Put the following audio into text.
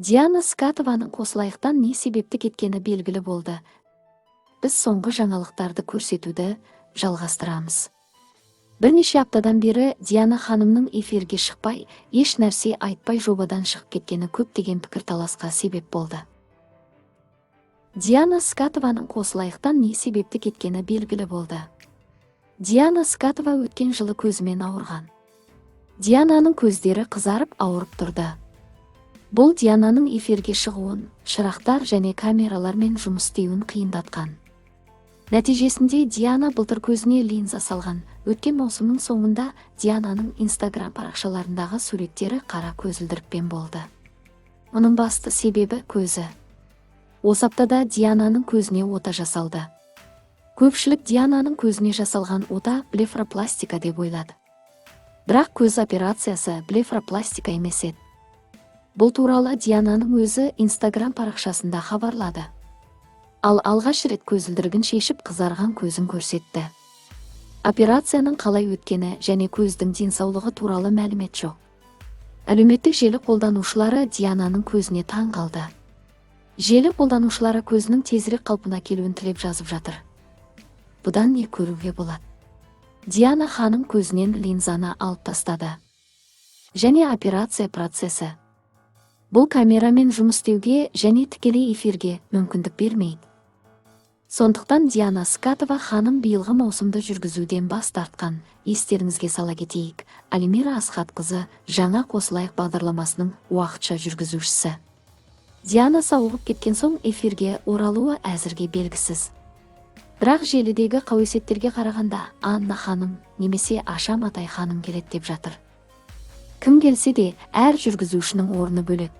Диана Скатованың қосылайықтан не себепті кеткені белгілі болды. Біз соңғы жаңалықтарды көрсетуді жалғастырамыз. Бірнеше аптадан бері Диана ханымның эфирге шықпай, еш нәрсе айтпай жобадан шығып кеткені көптеген пікірталасқа себеп болды. Диана Скатованың қосылайықтан не себепті кеткені белгілі болды. Диана Скатова өткен жылы көзімен ауырған. Диананың көздері қызарып ауырып тұрды. Бұл Диананың эфирге шығуын, шырақтар және камералармен жұмыс істеуін қиындатқан. Нәтижесінде Диана былтыр көзіне линза салған. Өткен маусымның соңында Диананың Instagram парақшаларындағы суреттері қара көзілдірікпен болды. Оның басты себебі көзі. Осы аптада Диананың көзіне ота жасалды. Көпшілік Диананың көзіне жасалған ота блефаропластика деп ойлады. Бірақ көз операциясы блефаропластика емес еді. Бұл туралы Диананың өзі Instagram парақшасында хабарлады. Ал алғаш рет көзілдірігін шешіп қызарған көзін көрсетті. Операцияның қалай өткені және көздің денсаулығы туралы мәлімет жоқ. Әлеуметтік желі қолданушылары Диананың көзіне таң қалды. Желі қолданушылары көзінің тезірек қалпына келуін тілеп жазып жатыр. Бұдан не көруге болады? Диана ханым көзінен линзаны алып тастады. Және операция процесі. Бұл камерамен жұмыс істеуге және тікелей эфирге мүмкіндік бермейді. Сондықтан Диана Скатова ханым биылғы маусымды жүргізуден бас тартқан. Естеріңізге сала кетейік, Альмира Асхатқызы жаңа қосылайық бағдарламасының уақытша жүргізушісі. Диана сауығып кеткен соң эфирге оралуы әзірге белгісіз. Бірақ желідегі қауесеттерге қарағанда Анна ханым немесе Аша Матай ханым келеді деп жатыр. Кім келсе де әр жүргізушінің орны бөлек.